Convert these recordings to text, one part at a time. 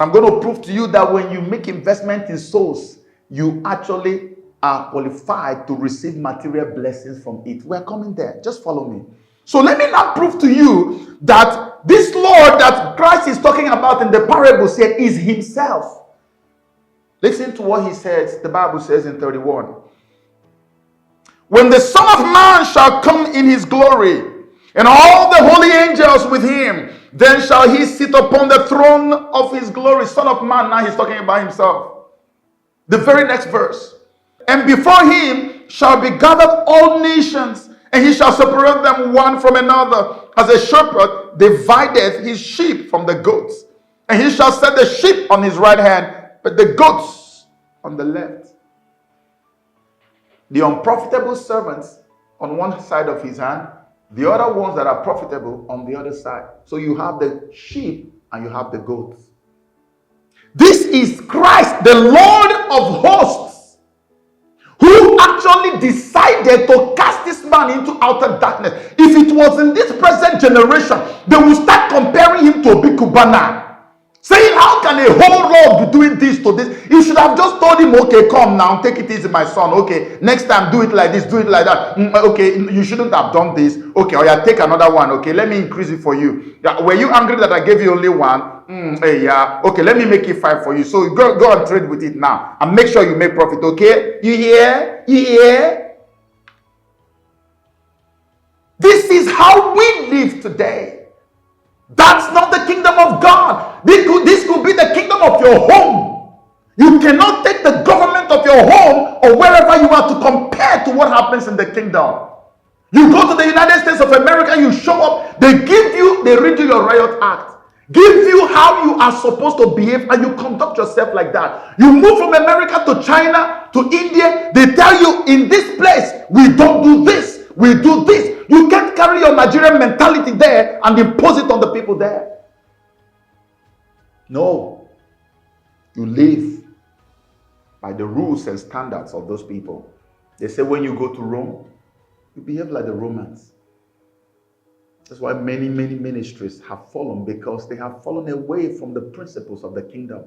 I'm going to prove to you that when you make investment in souls, you actually are qualified to receive material blessings from it. We're coming there. Just follow me. So let me now prove to you that this Lord that Christ is talking about in the parable here is himself. Listen to what he says. The Bible says in 31. When the Son of Man shall come in his glory, and all the holy angels with him, then shall he sit upon the throne of his glory. Son of Man, now he's talking about himself. The very next verse. And before him shall be gathered all nations, and he shall separate them one from another, as a shepherd divideth his sheep from the goats. And he shall set the sheep on his right hand, but the goats on the left. The unprofitable servants on one side of his hand, the other ones that are profitable on the other side. So you have the sheep and you have the goats. This is Christ, the Lord of hosts, who actually decided to cast this man into outer darkness. If it was in this present generation, they would start comparing him to Obikubana. Saying, how can a whole world be doing this to this? You should have just told him, okay, come now, take it easy, my son. Okay, next time do it like this, do it like that. Okay, you shouldn't have done this. Okay, or yeah, take another one. Okay, let me increase it for you. Were you angry that I gave you only one? Hey, yeah. Okay, let me make it 5 for you. So go and trade with it now. And make sure you make profit, okay? You hear? You hear? This is how we live today. That's not the kingdom of God. This could be the kingdom of your home. You cannot take the government of your home or wherever you are to compare to what happens in the kingdom. You go to the United States of America, you show up, they read you your riot act, give you how you are supposed to behave, and you conduct yourself like that. You move from America to China, to India, they tell you, in this place, we don't do this, we do this. You can't carry your Nigerian mentality there and impose it on the people there. No. You live by the rules and standards of those people. They say when you go to Rome, you behave like the Romans. That's why many ministries have fallen, because they have fallen away from the principles of the kingdom.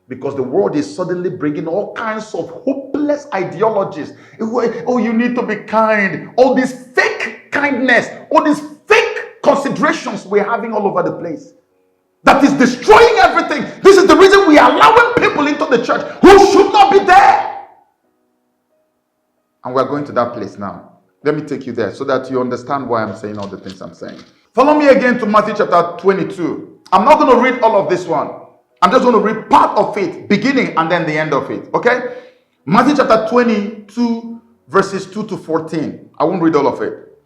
Because the world is suddenly bringing all kinds of hopeless ideologies. Oh, you need to be kind. All this fake kindness, all these fake considerations we're having all over the place. That is destroying everything. This is the reason we are allowing people into the church who should not be there. And we're going to that place now. Let me take you there so that you understand why I'm saying all the things I'm saying. Follow me again to Matthew chapter 22. I'm not going to read all of this one. I'm just going to read part of it, beginning and then the end of it. Okay? Matthew chapter 22, verses 2 to 14. I won't read all of it.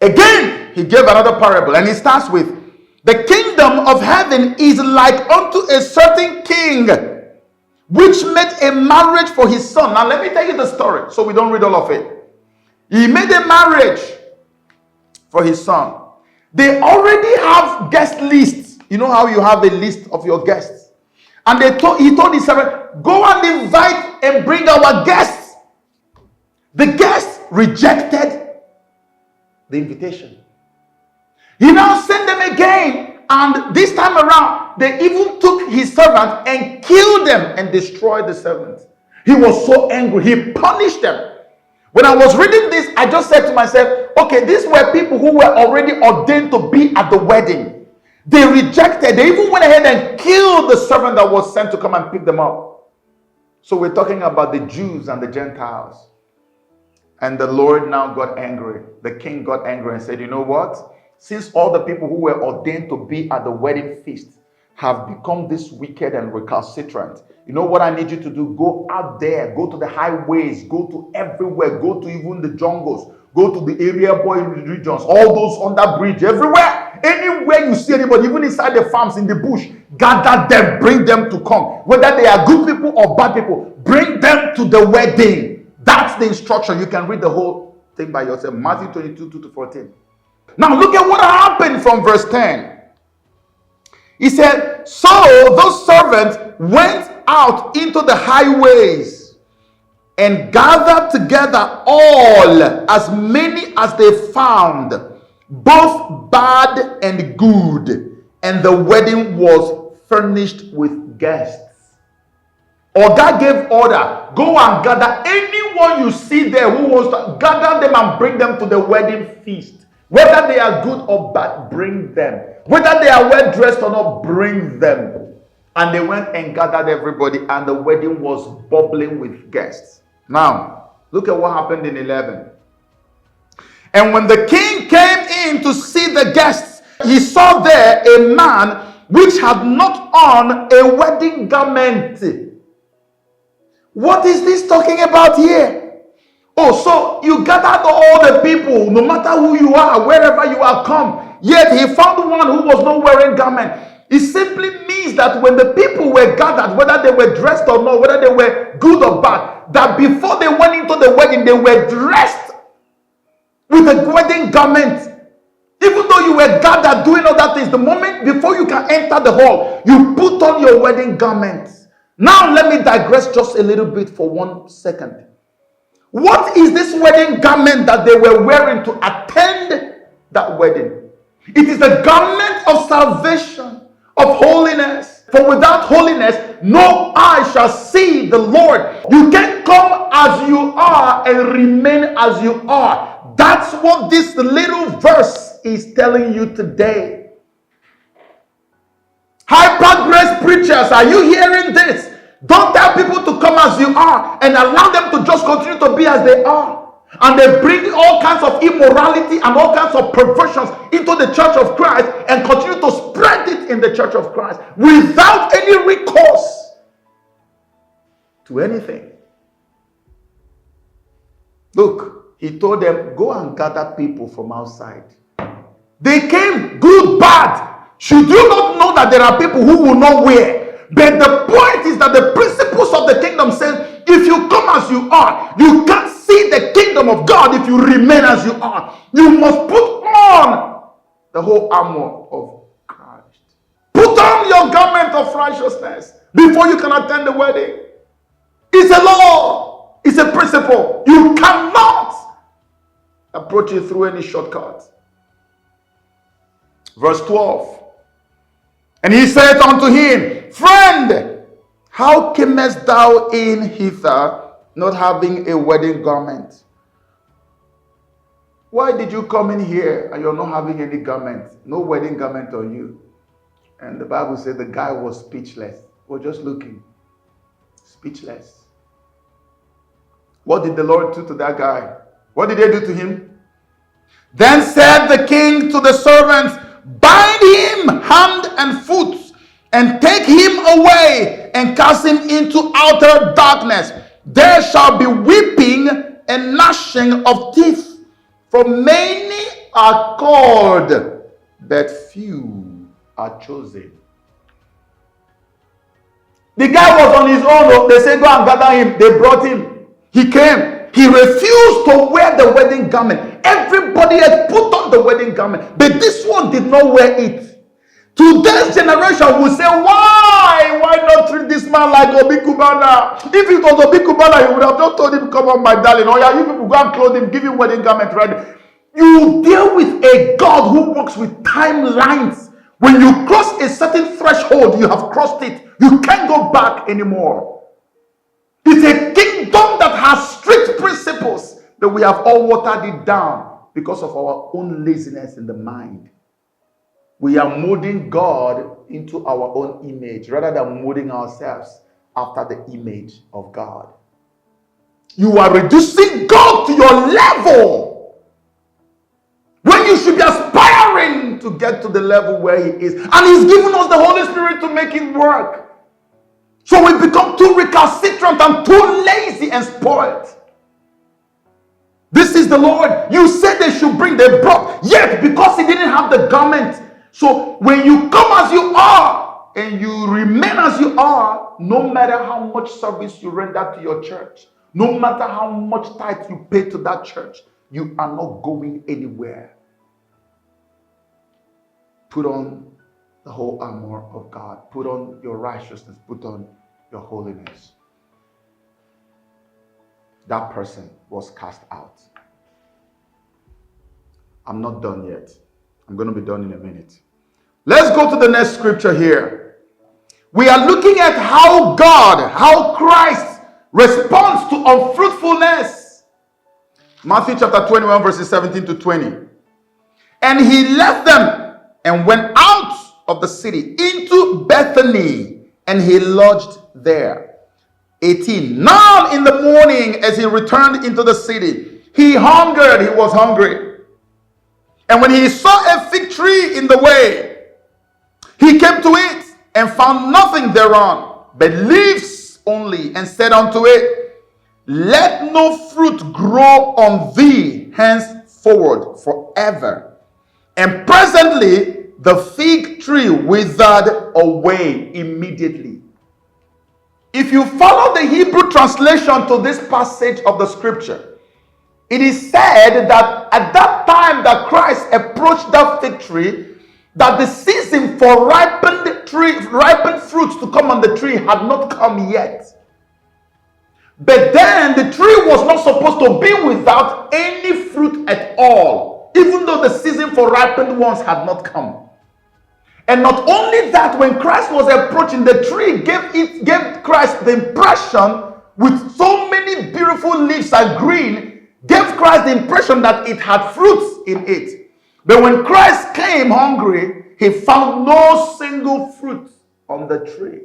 Again, he gave another parable, and he starts with, the kingdom of heaven is like unto a certain king, which made a marriage for his son. Now let me tell you the story, so we don't read all of it. He made a marriage for his son. They already have guest lists. You know how you have a list of your guests. And he told his servant, go and invite and bring our guests. The guests rejected the invitation. He now sent them again, and this time around, they even took his servant and killed them and destroyed the servant. He was so angry, he punished them. When I was reading this, I just said to myself, okay, these were people who were already ordained to be at the wedding. They rejected, they even went ahead and killed the servant that was sent to come and pick them up. So we're talking about the Jews and the Gentiles. And the Lord now got angry. The king got angry and said, you know what? Since all the people who were ordained to be at the wedding feast have become this wicked and recalcitrant, you know what I need you to do? Go out there, go to the highways, go to everywhere, go to even the jungles, go to the area boy regions, all those on that bridge, everywhere. Anywhere you see anybody, even inside the farms, in the bush, gather them, bring them to come. Whether they are good people or bad people, bring them to the wedding. That's the instruction. You can read the whole thing by yourself. Matthew 22, 2 to 14. Now look at what happened from verse 10. He said, so those servants went out into the highways and gathered together all, as many as they found, both bad and good, and the wedding was furnished with guests. Or God gave order, go and gather anyone you see there who wants to gather them and bring them to the wedding feast. Whether they are good or bad, bring them. Whether they are well dressed or not, bring them. And they went and gathered everybody, and the wedding was bubbling with guests. Now, look at what happened in 11. And when the king came in to see the guests, he saw there a man which had not on a wedding garment. What is this talking about here? Oh, so you gathered all the people, no matter who you are, wherever you are, come. Yet he found one who was not wearing garment. It simply means that when the people were gathered, whether they were dressed or not, whether they were good or bad, that before they went into the wedding, they were dressed with a wedding garment. Even though you were gathered doing other things, the moment before you can enter the hall, you put on your wedding garment. Now let me digress just a little bit for 1 second. What is this wedding garment that they were wearing to attend that wedding? It is the garment of salvation, of holiness. For without holiness, no eye shall see the Lord. You can't come as you are and remain as you are. That's what this little verse is telling you today. Hyper grace preachers, are you hearing this? Don't tell people to come as you are and allow them to just continue to be as they are. And they bring all kinds of immorality and all kinds of perversions into the church of Christ and continue to spread it in the church of Christ without any recourse to anything. Look, he told them, go and gather people from outside. They came, good, bad. Should you not know that there are people who will not wear? But the point is that the principles of the kingdom says, if you come as you are, you can't see the kingdom of God if you remain as you are. You must put on the whole armor of Christ. Put on your garment of righteousness before you can attend the wedding. It's a law. It's a principle. You cannot approach it through any shortcut. Verse 12. And he said unto him, Friend, how camest thou in hither, not having a wedding garment? Why did you come in here and you're not having any garment? No wedding garment on you. And the Bible said the guy was speechless. We're just looking. Speechless. What did the Lord do to that guy? What did they do to him? Then said the king to the servants, Bind him hand and foot, and take him away, and cast him into outer darkness. There shall be weeping and gnashing of teeth, for many are called, but few are chosen. The guy was on his own. They said, go and gather him. They brought him. He came. He refused to wear the wedding garment. Everybody had put on the wedding garment, but this one did not wear it. Today's generation will say, why not treat this man like Obi Kubana? If it was Obi Kubana, you would have just told him, come on, my darling. Oh yeah, you people go and clothe him, give him wedding garment ready. You deal with a God who works with timelines. When you cross a certain threshold, you have crossed it. You can't go back anymore. It's a kingdom that has strict principles, but we have all watered it down because of our own laziness in the mind. We are molding God into our own image rather than molding ourselves after the image of God. You are reducing God to your level when you should be aspiring to get to the level where He is. And He's given us the Holy Spirit to make it work. So we become too recalcitrant and too lazy and spoiled. This is the Lord. You said they should bring, they brought. Yet, because He didn't have the garment. So when you come as you are and you remain as you are, no matter how much service you render to your church, no matter how much tithe you pay to that church, you are not going anywhere. Put on the whole armor of God. Put on your righteousness. Put on your holiness. That person was cast out. I'm not done yet. I'm going to be done in a minute. Let's go to the next scripture here. We are looking at how God, how Christ responds to unfruitfulness. Matthew chapter 21, verses 17 to 20. And he left them and went out of the city into Bethany, and he lodged there. 18. Now in the morning, as he returned into the city, he hungered, he was hungry. And when he saw a fig tree in the way, he came to it and found nothing thereon, but leaves only, and said unto it, let no fruit grow on thee henceforward forever. And presently the fig tree withered away immediately. If you follow the Hebrew translation to this passage of the scripture, it is said that at that time that Christ approached that fig tree, that the season for ripened fruits to come on the tree had not come yet. But then the tree was not supposed to be without any fruit at all, even though the season for ripened ones had not come. And not only that, when Christ was approaching, the tree gave Christ the impression, with so many beautiful leaves and green, gave Christ the impression that it had fruits in it. But when Christ came hungry, he found no single fruit on the tree.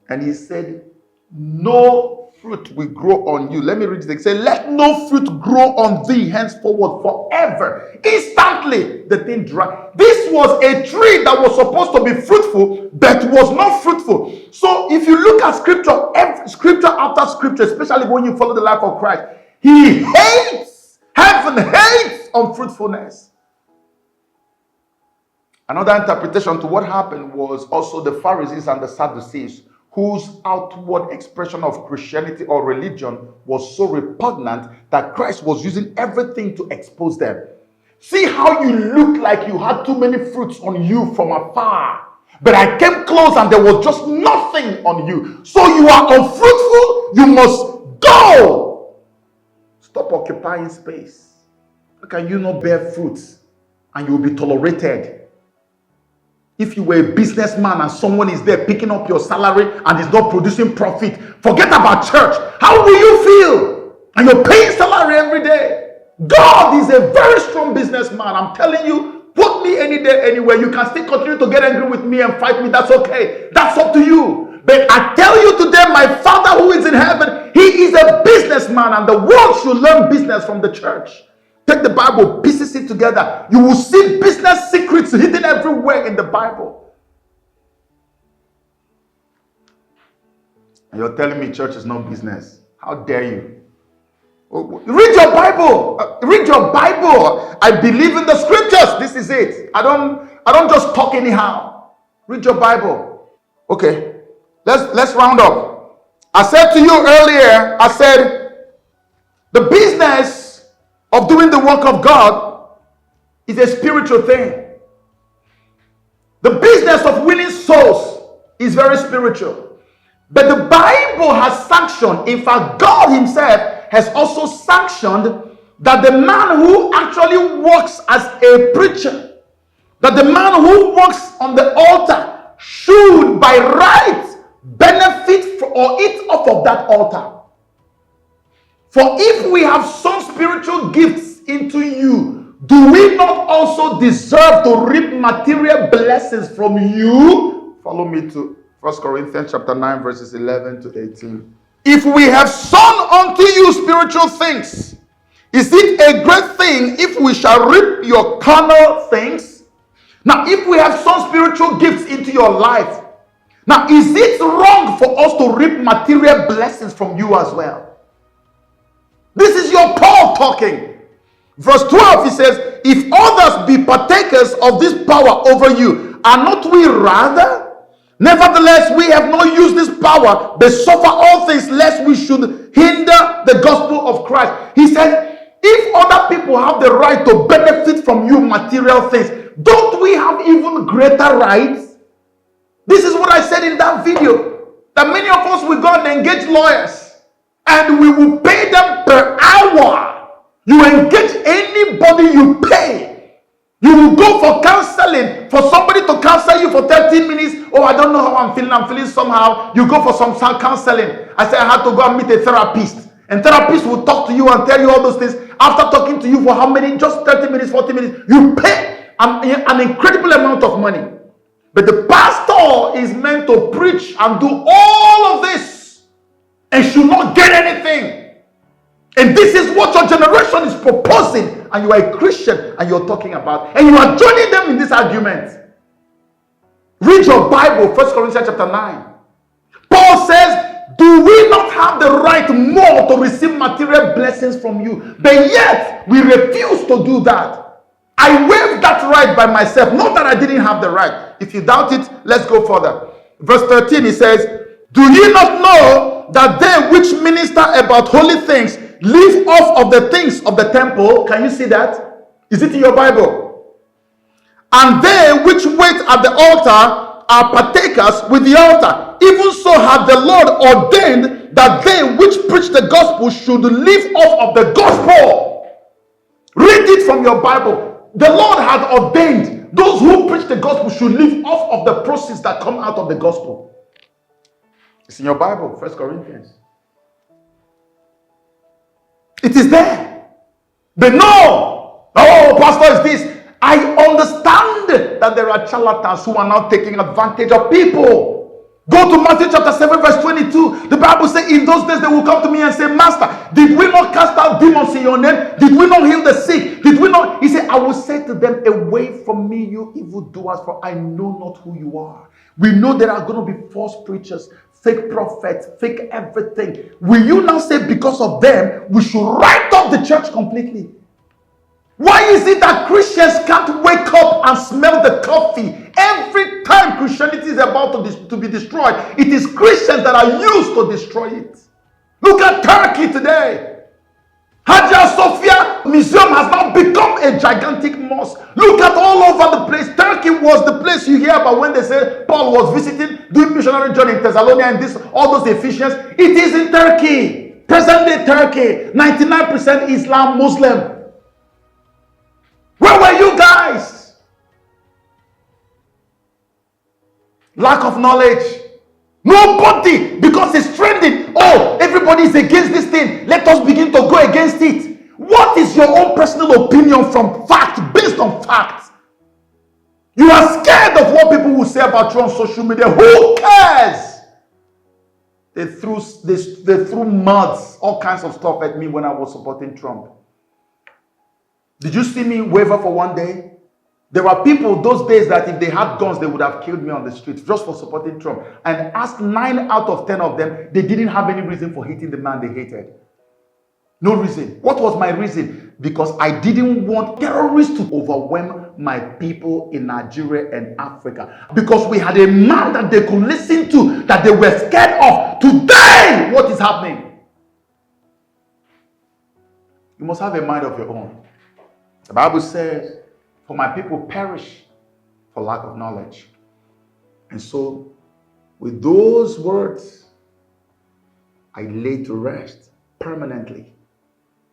And he said, no fruit will grow on you. Let me read it. He said, let no fruit grow on thee henceforward forever. Instantly, the thing dried. This was a tree that was supposed to be fruitful, but was not fruitful. So if you look at scripture, scripture after scripture, especially when you follow the life of Christ, he hates, heaven hates unfruitfulness. Another interpretation to what happened was also the Pharisees and the Sadducees, whose outward expression of Christianity or religion was so repugnant that Christ was using everything to expose them. See how you look like you had too many fruits on you from afar, but I came close and there was just nothing on you. So you are unfruitful, you must go. Stop occupying space. How can you not bear fruits and you will be tolerated? If you were a businessman and someone is there picking up your salary and is not producing profit, forget about church. How will you feel? And you're paying salary every day. God is a very strong businessman. I'm telling you, put me any day, anywhere. You can still continue to get angry with me and fight me. That's okay. That's up to you. But I tell you today, my Father who is in heaven, he is a businessman, and the world should learn business from the church. Take the Bible, pieces it together. You will see business secrets hidden everywhere in the Bible. And you're telling me church is not business. How dare you? Read your Bible. Read your Bible. I believe in the scriptures. This is it. I don't just talk anyhow. Read your Bible. Okay. Let's round up. I said to you earlier, I said the business of doing the work of God is a spiritual thing. The business of winning souls is very spiritual. But the Bible has sanctioned, in fact, God himself has also sanctioned that the man who actually works as a preacher, that the man who works on the altar should by right benefit or eat off of that altar. For if we have some spiritual gifts into you, do we not also deserve to reap material blessings from you? Follow me to 1 Corinthians chapter 9, verses 11 to 18. If we have sown unto you spiritual things, is it a great thing if we shall reap your carnal things? Now, if we have sown spiritual gifts into your life, now is it wrong for us to reap material blessings from you as well? This is your Paul talking. Verse 12, he says, if others be partakers of this power over you, are not we rather? Nevertheless, we have not used this power, but suffer all things, lest we should hinder the gospel of Christ. He said, if other people have the right to benefit from you material things, don't we have even greater rights? This is what I said in that video, that many of us will go and engage lawyers, and we will pay them per hour. You engage anybody, you pay. You will go for counseling, for somebody to counsel you for 13 minutes. Oh, I don't know how I'm feeling somehow. You go for some counseling. I said I had to go and meet a therapist. And therapist will talk to you and tell you all those things. After talking to you for how many? Just 30 minutes, 40 minutes. You pay an incredible amount of money. But the pastor is meant to preach and do all of this and should not get anything. And this is what your generation is proposing, and you are a Christian and you're talking about, and you are joining them in this argument. Read your Bible, 1 Corinthians chapter 9. Paul says, do we not have the right more to receive material blessings from you? But yet, we refuse to do that. I waived that right by myself, not that I didn't have the right. If you doubt it, let's go further. Verse 13, he says, do ye not know that they which minister about holy things live off of the things of the temple? Can you see that? Is it in your Bible? And they which wait at the altar are partakers with the altar. Even so hath the Lord ordained that they which preach the gospel should live off of the gospel. Read it from your Bible. The Lord had ordained those who preach the gospel should live off of the proceeds that come out of the gospel. It's in your Bible, 1 Corinthians. It is there. But no, pastor is this. I understand that there are charlatans who are now taking advantage of people. Go to Matthew chapter 7 verse 22. The Bible says in those days they will come to me and say, Master, did we not cast out demons in your name? Did we not heal the sick? Did we not? He said, I will say to them, away from me, you evildoers, for I know not who you are. We know there are going to be false preachers, fake prophets, fake everything. Will you now say because of them, we should write off the church completely? Why is it that Christians can't wake up and smell the coffee? Every time Christianity is about to be destroyed, it is Christians that are used to destroy it. Look at Turkey today. Hagia Sophia Museum has now become a gigantic mosque. Look at all over the place. Turkey was the place you hear about when they say Paul was visiting, doing missionary journey in Thessalonica and all those Ephesians. It is in Turkey. Present day Turkey. 99% Islam, Muslim. Where were you guys? Lack of knowledge. Nobody, because it's trending. Oh, everybody is against this thing. Let us begin to go against it. What is your own personal opinion from fact, based on fact? You are scared of what people will say about you on social media. Who cares? They threw muds, all kinds of stuff at me when I was supporting Trump. Did you see me waver for one day? There were people those days that if they had guns, they would have killed me on the street just for supporting Trump. And ask 9 out of 10 of them, they didn't have any reason for hating the man they hated. No reason. What was my reason? Because I didn't want terrorists to overwhelm my people in Nigeria and Africa. Because we had a man that they could listen to, that they were scared of. Today, what is happening? You must have a mind of your own. The Bible says, for my people perish for lack of knowledge. And so, with those words, I lay to rest permanently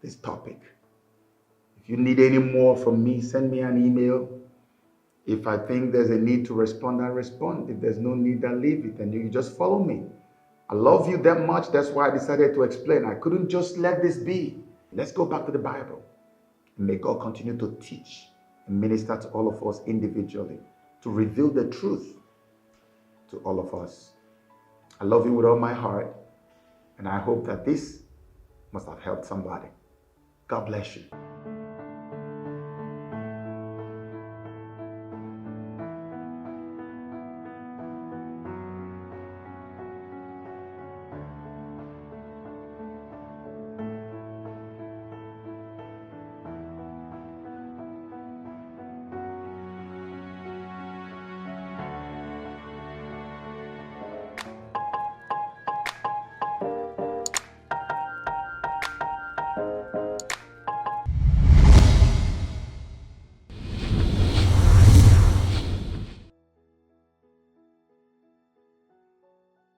this topic. If you need any more from me, send me an email. If I think there's a need to respond, I respond. If there's no need, I leave it. And you just follow me. I love you that much. That's why I decided to explain. I couldn't just let this be. Let's go back to the Bible. And may God continue to teach and minister to all of us individually, to reveal the truth to all of us. I love you with all my heart, and I hope that this must have helped somebody. God bless you.